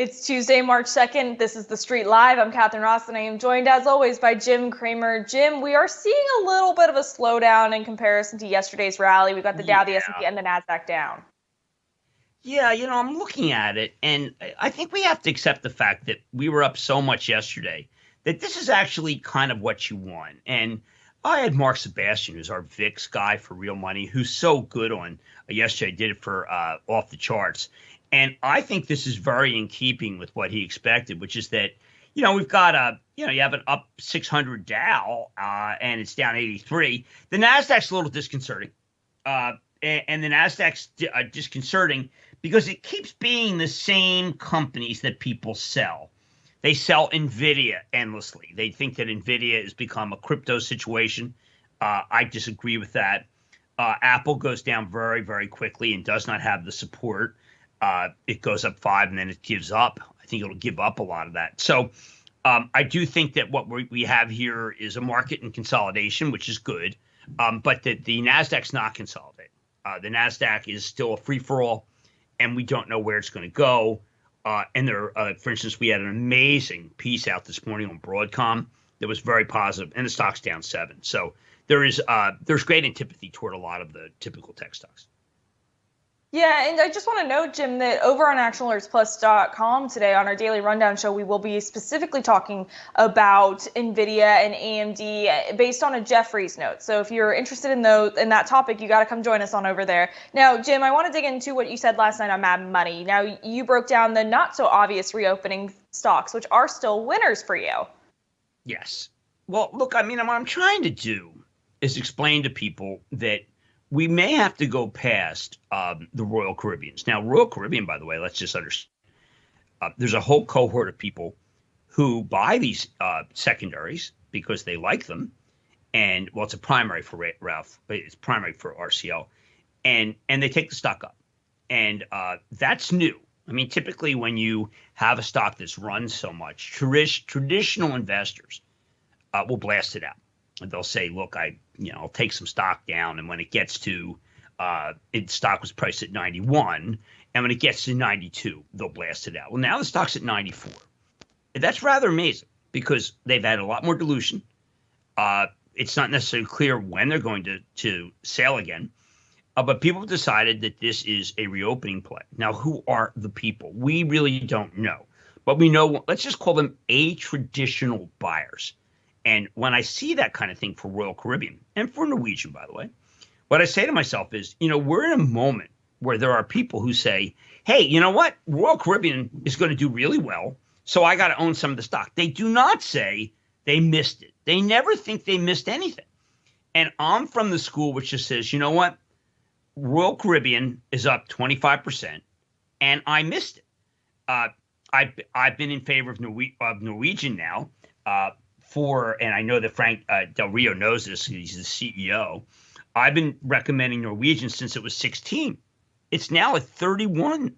It's Tuesday, March 2nd. This is The Street Live. I'm Catherine Ross, and I am joined, as always, by Jim Cramer. Jim, we are seeing a little bit of a slowdown in comparison to yesterday's rally. We've got the Dow, the S&P, and the NASDAQ down. Yeah, I'm looking at it, and I think we have to accept the fact that we were up so much yesterday that this is actually kind of what you want. And I had Mark Sebastian, who's our VIX guy for real money, who's so good on yesterday, did it for off the charts. And I think this is very in keeping with what he expected, which is that, we've got you have an up 600 Dow and it's down 83. The NASDAQ's a little disconcerting. And the NASDAQ's disconcerting because it keeps being the same companies that people sell. They sell NVIDIA endlessly. They think that NVIDIA has become a crypto situation. I disagree with that. Apple goes down very, very quickly and does not have the support. It goes up 5 and then it gives up. I think it'll give up a lot of that. So I do think that what we have here is a market in consolidation, which is good, but the NASDAQ's not consolidating. The NASDAQ is still a free-for-all, and we don't know where it's going to go. And for instance, we had an amazing piece out this morning on Broadcom that was very positive, and the stock's down 7. So there's great antipathy toward a lot of the typical tech stocks. Yeah, and I just want to note, Jim, that over on ActionAlertsPlus.com today on our daily rundown show, we will be specifically talking about NVIDIA and AMD based on a Jefferies note. So if you're interested in that topic, you got to come join us on over there. Now, Jim, I want to dig into what you said last night on Mad Money. Now, you broke down the not so obvious reopening stocks, which are still winners for you. Yes. Well, look, what I'm trying to do is explain to people that we may have to go past the Royal Caribbeans. Now, Royal Caribbean, by the way, let's just understand, there's a whole cohort of people who buy these secondaries because they like them. And, well, it's a primary for Ralph, but it's primary for RCL. And they take the stock up. And that's new. Typically when you have a stock that's run so much, traditional investors will blast it out. They'll say, look, I'll take some stock down. And when it gets to, stock was priced at 91. And when it gets to 92, they'll blast it out. Well, now the stock's at 94. That's rather amazing because they've had a lot more dilution. It's not necessarily clear when they're going to sell again. But people have decided that this is a reopening play. Now, who are the people? We really don't know. But we know, let's just call them a-traditional buyers. And when I see that kind of thing for Royal Caribbean, and for Norwegian, by the way, what I say to myself is, we're in a moment where there are people who say, hey, you know what? Royal Caribbean is going to do really well, so I got to own some of the stock. They do not say they missed it. They never think they missed anything. And I'm from the school which just says, you know what? Royal Caribbean is up 25%, and I missed it. I've been in favor of Norwegian now, and I know that Frank Del Rio knows this, he's the CEO. I've been recommending Norwegian since it was 16. It's now at 31.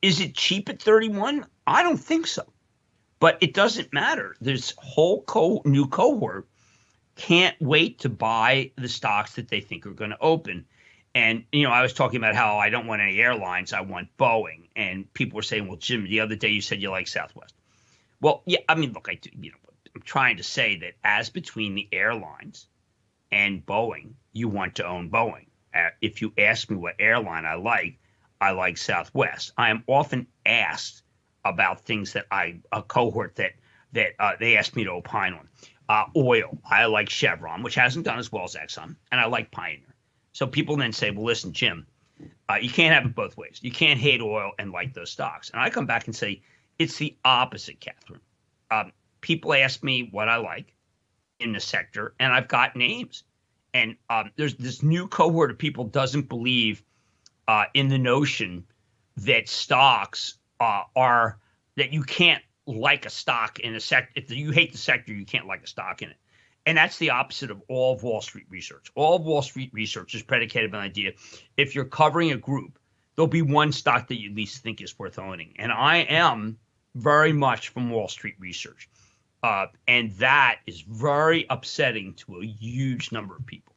Is it cheap at 31? I don't think so. But it doesn't matter. This whole new cohort can't wait to buy the stocks that they think are going to open. And, I was talking about how I don't want any airlines. I want Boeing. And people were saying, well, Jim, the other day you said you like Southwest. Well, yeah, look, I do, I'm trying to say that as between the airlines and Boeing, you want to own Boeing. If you ask me what airline I like Southwest. I am often asked about things that a cohort that they asked me to opine on. Oil, I like Chevron, which hasn't done as well as EXXON, and I like Pioneer. So people then say, well, listen, Jim, you can't have it both ways. You can't hate oil and like those stocks. And I come back and say, it's the opposite, Catherine. People ask me what I like in the sector, and I've got names. And there's this new cohort of people doesn't believe in the notion that stocks that you can't like a stock in a sector. If you hate the sector, you can't like a stock in it. And that's the opposite of all of Wall Street research. All of Wall Street research is predicated on the idea, if you're covering a group, there'll be one stock that you at least think is worth owning. And I am very much from Wall Street research. And that is very upsetting to a huge number of people.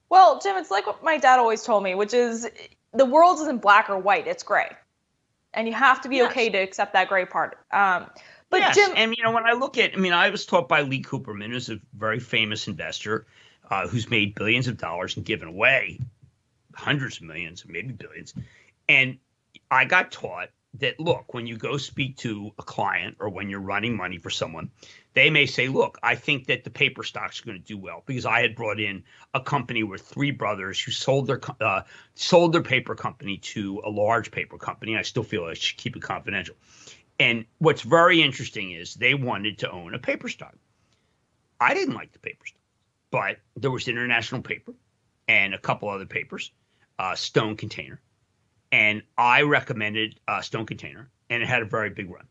Well, Jim, it's like what my dad always told me, which is the world isn't black or white, it's gray. And you have to be okay to accept that gray part. But yes, Jim, and when I look at, I was taught by Lee Cooperman, who's a very famous investor, who's made billions of dollars and given away hundreds of millions, maybe billions. And I got taught that, look, when you go speak to a client or when you're running money for someone, they may say, look, I think that the paper stocks are going to do well, because I had brought in a company with three brothers who sold their paper company to a large paper company. I still feel I should keep it confidential. And what's very interesting is they wanted to own a paper stock. I didn't like the paper stock, but there was International Paper and a couple other papers, Stone Container. And I recommended Stone Container, and it had a very big run.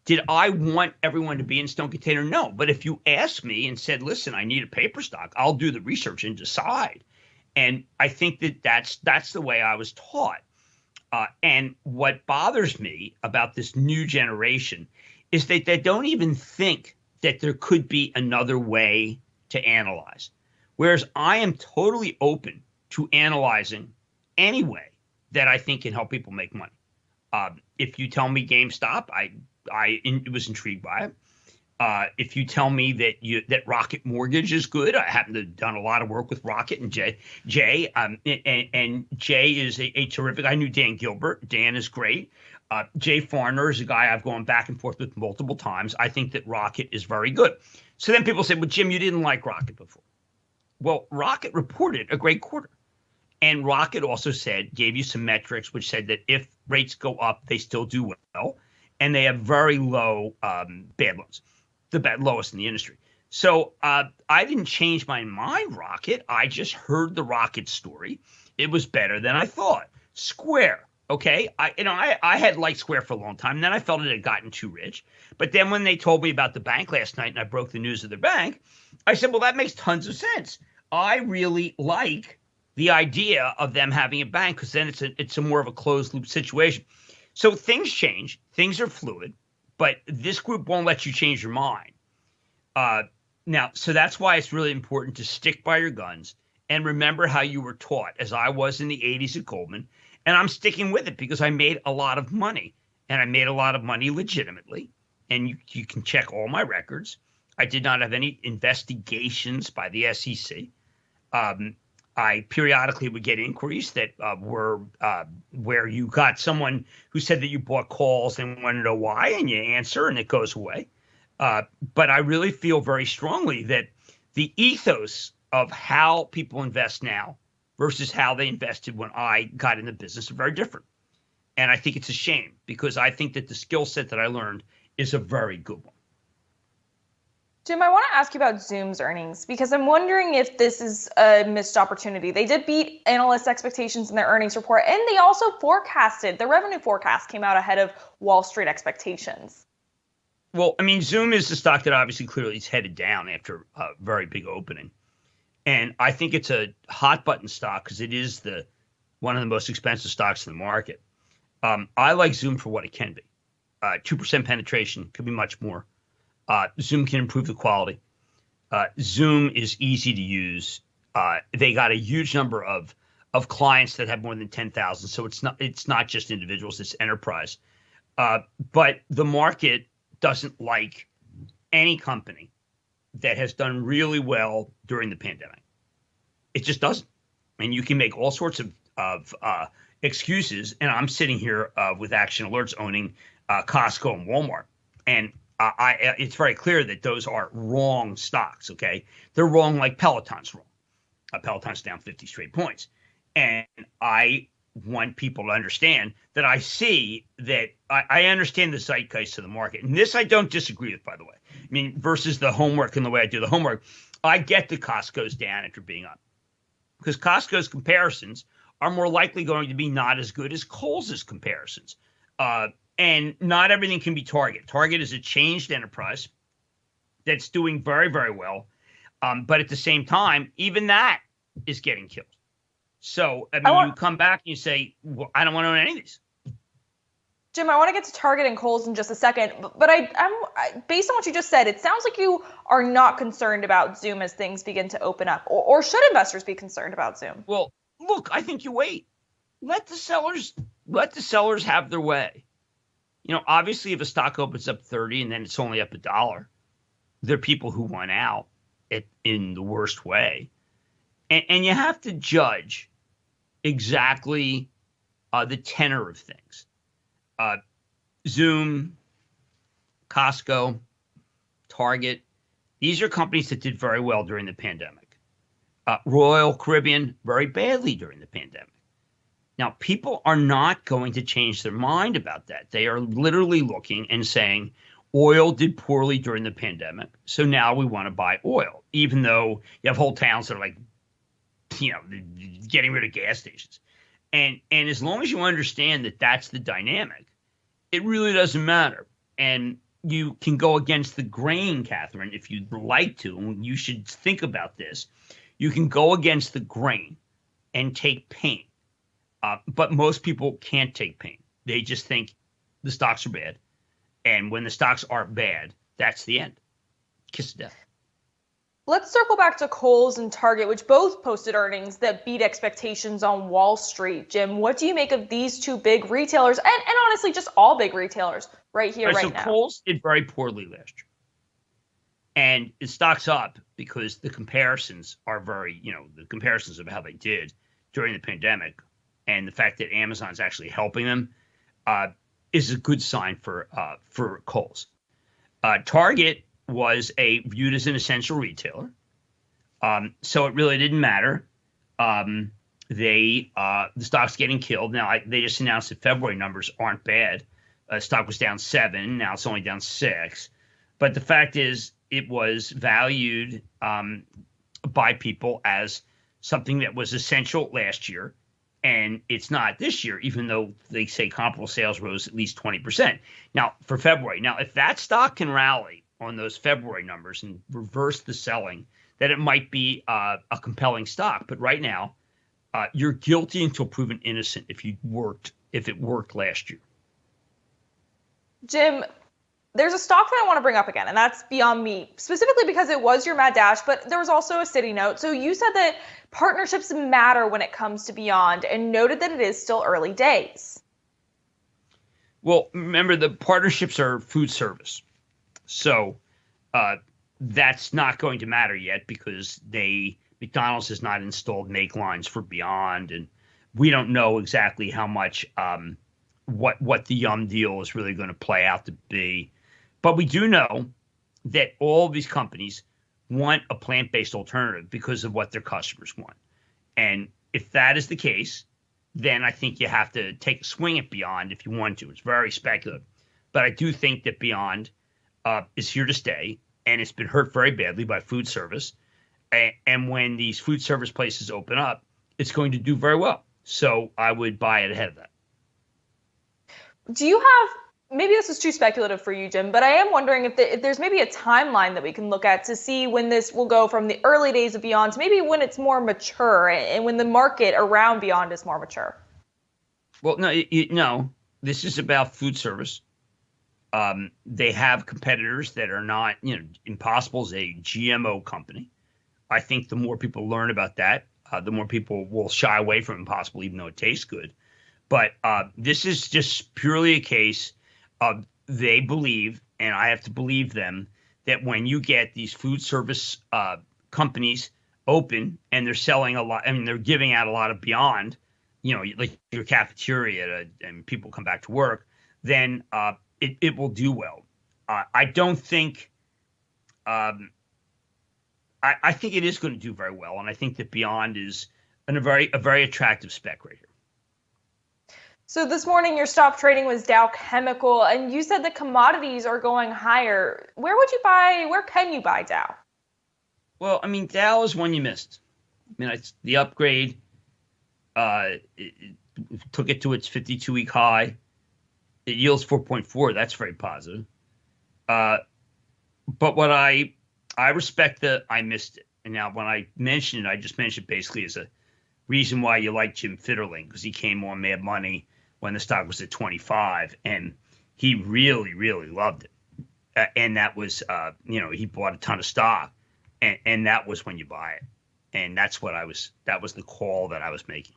Did I want everyone to be in Stone Container? No. But if you asked me and said, listen, I need a paper stock, I'll do the research and decide. And I think that that's the way I was taught. And what bothers me about this new generation is that they don't even think that there could be another way to analyze. Whereas I am totally open to analyzing any way that I think can help people make money. If you tell me GameStop, I was intrigued by it. If you tell me that Rocket Mortgage is good, I happen to have done a lot of work with Rocket and Jay. And Jay is a terrific. I knew Dan Gilbert. Dan is great. Jay Farner is a guy I've gone back and forth with multiple times. I think that Rocket is very good. So then people say, well, Jim, you didn't like Rocket before. Well, Rocket reported a great quarter. And Rocket also gave you some metrics which said that if rates go up, they still do well. And they have very low bad loans, the lowest in the industry. So I didn't change my mind, Rocket. I just heard the Rocket story. It was better than I thought. Square, okay. I had liked Square for a long time. And then I felt it had gotten too rich. But then when they told me about the bank last night and I broke the news of their bank, I said, well, that makes tons of sense. I really like the idea of them having a bank, because then it's a more of a closed loop situation. So things change, things are fluid, but this group won't let you change your mind. Now, so that's why it's really important to stick by your guns and remember how you were taught, as I was in the 80s at Goldman. And I'm sticking with it because I made a lot of money, and I made a lot of money legitimately. And you can check all my records. I did not have any investigations by the SEC. I periodically would get inquiries that were where you got someone who said that you bought calls and want to know why, and you answer and it goes away. But I really feel very strongly that the ethos of how people invest now versus how they invested when I got in the business are very different. And I think it's a shame, because I think that the skill set that I learned is a very good one. Jim, I want to ask you about Zoom's earnings, because I'm wondering if this is a missed opportunity. They did beat analysts' expectations in their earnings report, and they also forecasted, the revenue forecast came out ahead of Wall Street expectations. Well, Zoom is the stock that obviously clearly is headed down after a very big opening. And I think it's a hot button stock because it is one of the most expensive stocks in the market. I like Zoom for what it can be. 2% penetration, could be much more. Zoom can improve the quality. Zoom is easy to use. They got a huge number of clients that have more than 10,000. So it's not just individuals, it's enterprise. But the market doesn't like any company that has done really well during the pandemic. It just doesn't. And you can make all sorts of excuses. And I'm sitting here with Action Alerts owning Costco and Walmart. And it's very clear that those are wrong stocks, okay? They're wrong like Peloton's wrong. Peloton's down 50 straight points. And I want people to understand that I see that I understand the zeitgeist of the market. And this I don't disagree with, by the way. Versus the homework and the way I do the homework, I get the Costco's down after being up. Because Costco's comparisons are more likely going to be not as good as KOHL'S comparisons. And not everything can be Target. Target is a changed enterprise that's doing very, very well. But at the same time, even that is getting killed. So, you come back and you say, well, I don't want to own any of these. Jim, I want to get to Target and KOHL'S in just a second. But I'm based on what you just said, it sounds like you are not concerned about Zoom as things begin to open up. Or should investors be concerned about Zoom? Well, look, I think you wait. Let the sellers have their way. Obviously if a stock opens up 30 and then it's only up $1, there are people who want out in the worst way. And you have to judge exactly the tenor of things. Zoom, Costco, Target, these are companies that did very well during the pandemic. Royal Caribbean, very badly during the pandemic. Now, people are not going to change their mind about that. They are literally looking and saying, oil did poorly during the pandemic, so now we want to buy oil, even though you have whole towns that are like, getting rid of gas stations. And as long as you understand that that's the dynamic, it really doesn't matter. And you can go against the grain, Catherine, if you'd like to, and you should think about this. You can go against the grain and take pain. But most people can't take pain. They just think the stocks are bad. And when the stocks aren't bad, that's the end. Kiss of death. Let's circle back to Kohl's and Target, which both posted earnings that beat expectations on Wall Street. Jim, what do you make of these two big retailers, and honestly, just all big retailers right here, right now? So Kohl's did very poorly last year. And it stock's up because the comparisons are the comparisons of how they did during the pandemic, and the fact that Amazon's actually helping them is a good sign for Kohl's. Target was viewed as an essential retailer, so it really didn't matter. The stock's getting killed now. They just announced that February numbers aren't bad. Stock was down 7, now it's only down 6. But the fact is, it was valued by people as something that was essential last year. And it's not this year, even though they say comparable sales rose at least 20%. Now, for February. Now, if that stock can rally on those February numbers and reverse the selling, then it might be a compelling stock. But right now, you're guilty until proven innocent if it worked last year. Jim, there's a stock that I want to bring up again, and that's Beyond Meat, specifically because it was your Mad Dash, but there was also a city note. So you said that partnerships matter when it comes to Beyond and noted that it is still early days. Well, remember, the partnerships are food service. So that's not going to matter yet because McDonald's has not installed make lines for Beyond, and we don't know exactly how much what the Yum deal is really going to play out to be. But we do know that all of these companies want a plant-based alternative because of what their customers want. And if that is the case, then I think you have to take a swing at Beyond if you want to. It's very speculative. But I do think that Beyond is here to stay, and it's been hurt very badly by food service. And when these food service places open up, it's going to do very well. So I would buy it ahead of that. Do you have, maybe this is too speculative for you, Jim, but I am wondering if there's maybe a timeline that we can look at to see when this will go from the early days of Beyond to maybe when it's more mature and when the market around Beyond is more mature. Well, no, this is about food service. They have competitors that are not, Impossible is a GMO company. I think the more people learn about that, the more people will shy away from Impossible, even though it tastes good. But this is just purely a case of they believe, and I have to believe them, that when you get these food service companies open and they're selling a lot, they're giving out a lot of Beyond, like your cafeteria and people come back to work, then it will do well. I don't think I think it is going to do very well, and I think that Beyond is a very attractive spec right here. So this morning your stop trading was Dow Chemical, and you said the commodities are going higher. Where can you buy Dow? Well, Dow is one you missed. It's the upgrade. It took it to its 52-week high. It yields 4.4. That's very positive. But what I respect that I missed it. And now when I mentioned it, I just mentioned basically as a reason why you like Jim Fitterling, because he came on Mad Money when the stock was at 25, and he really, really loved it. And that was, he bought a ton of stock, and that was when you buy it. And that was the call that I was making.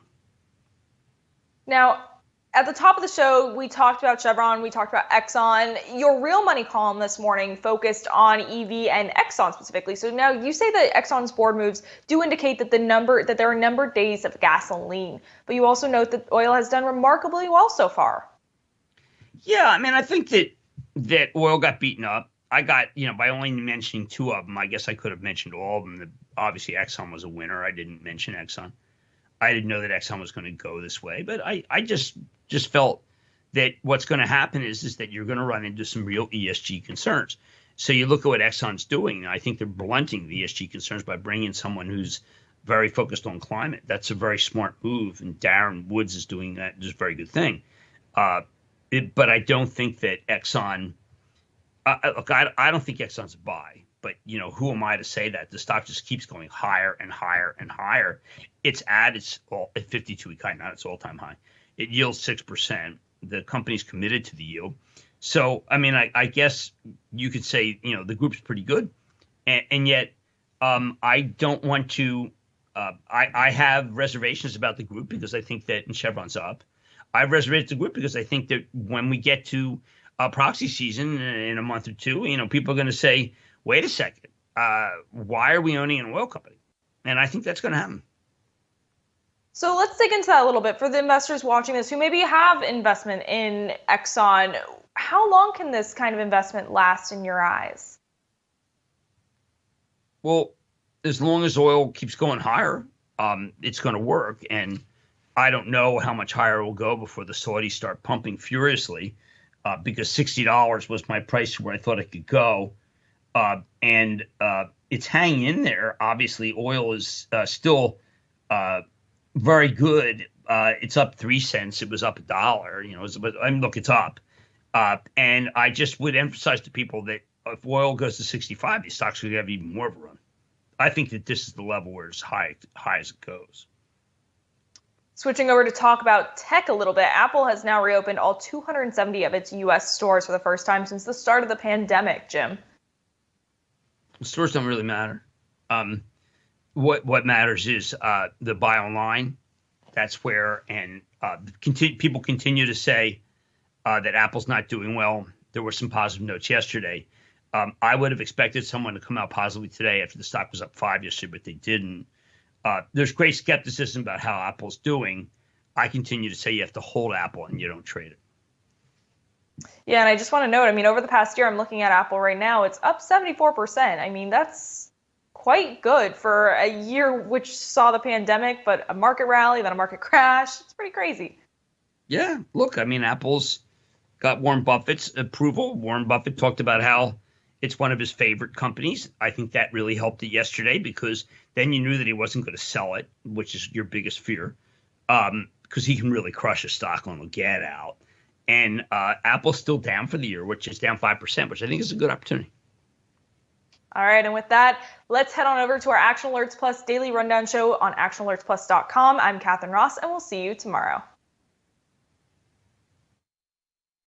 Now, At the top of the show, we talked about Chevron, we talked about Exxon. Your real money column this morning focused on EV and Exxon specifically. So now you say that Exxon's board moves do indicate that there are numbered days of gasoline, but you also note that oil has done remarkably well so far. Yeah, I mean, I think that oil got beaten up. I got, by only mentioning two of them, I guess I could have mentioned all of them. Obviously, Exxon was a winner. I didn't mention Exxon. I didn't know that Exxon was going to go this way, but I just felt that what's going to happen is that you're going to run into some real ESG concerns. So you look at what Exxon's doing, and I think they're blunting the ESG concerns by bringing someone who's very focused on climate. That's a very smart move, and Darren Woods is doing that. It's a very good thing. But I don't think that Exxon. Look, I don't think Exxon's a buy. But, who am I to say that? The stock just keeps going higher and higher and higher. It's at its 52-week high, not its all-time high. It yields 6%. The company's committed to the yield. So, I mean, I guess you could say, the group's pretty good. And yet, I don't want to I have reservations about the group because I think that, and Chevron's up. I have reservations the group because I think that when we get to proxy season in a month or two, people are going to say, wait a second, why are we owning an oil company? And I think that's going to happen. So let's dig into that a little bit. For the investors watching this who maybe have investment in Exxon, how long can this kind of investment last in your eyes? Well, as long as oil keeps going higher, it's going to work. And I don't know how much higher it will go before the Saudis start pumping furiously, because $60 was my price where I thought it could go. And it's hanging in there. Obviously, oil is still very good. It's up 3 cents. It was up $1. But look, it's up. And I just would emphasize to people that if oil goes to 65, these stocks are going to have even more of a run. I think that this is the level where it's high as it goes. Switching over to talk about tech a little bit, Apple has now reopened all 270 of its U.S. stores for the first time since the start of the pandemic, Jim. Stores don't really matter. What matters is the buy online. That's where, and people continue to say that Apple's not doing well. There were some positive notes yesterday. I would have expected someone to come out positively today after the stock was up 5 yesterday, but they didn't. There's great skepticism about how Apple's doing. I continue to say you have to hold Apple and you don't trade it. Yeah, and I just want to note, over the past year, I'm looking at Apple right now, it's up 74%. That's quite good for a year which saw the pandemic, but a market rally, then a market crash. It's pretty crazy. Yeah, look, Apple's got Warren Buffett's approval. Warren Buffett talked about how it's one of his favorite companies. I think that really helped it yesterday because then you knew that he wasn't going to sell it, which is your biggest fear, because he can really crush a stock on the get out. And Apple's still down for the year, which is down 5%, which I think is a good opportunity. All right, and with that, let's head on over to our Action Alerts Plus daily rundown show on actionalertsplus.com. I'm Catherine Ross, and we'll see you tomorrow.